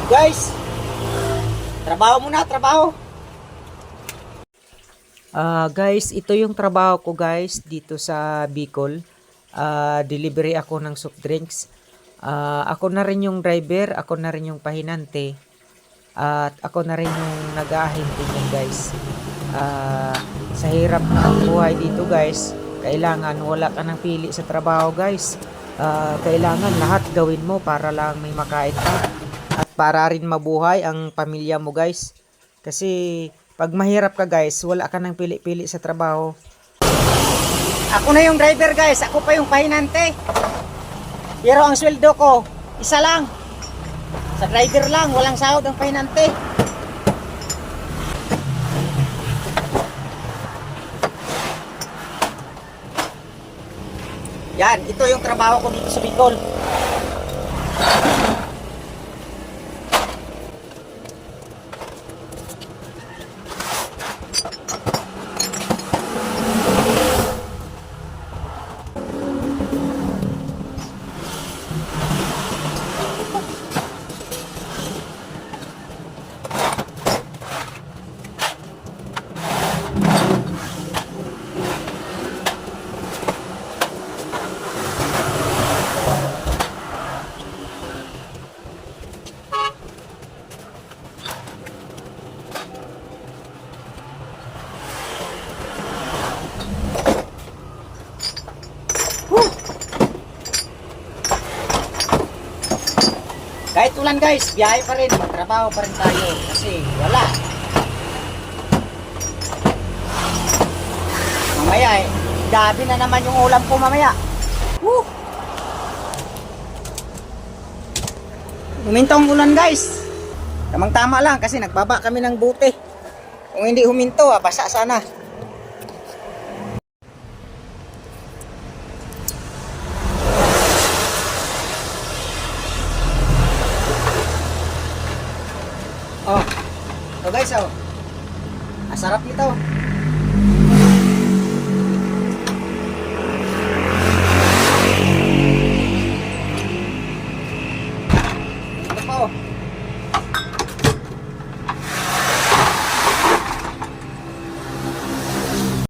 Guys, trabaho muna, trabaho. Guys, ito yung trabaho ko guys dito sa Bicol. Delivery ako ng soft drinks. Ako na rin yung driver, ako na rin yung pahinante. At ako na rin yung nag-aahente niyan guys. Sa hirap ng buhay dito guys, kailangan wala ka ng pili sa trabaho guys. Kailangan lahat gawin mo para lang may makain ka. At para rin mabuhay ang pamilya mo guys. Kasi pag mahirap ka guys, wala ka nang pili-pili sa trabaho. Ako na yung driver guys, ako pa yung pahinante. Pero ang sweldo ko, isa lang. Sa driver lang, walang sahod ang pahinante. Yan, ito yung trabaho ko dito sa Bicol. Kahit ulan guys, biyahe pa rin, magtrabaho pa rin tayo kasi wala. Mamaya gabi na naman yung ulam ko mamaya. Woo! Huminto ang ulan guys. Tamang tama lang kasi nagbaba kami ng buti. Kung hindi huminto, basa sana. Oh. So guys, oh. Masarap nito.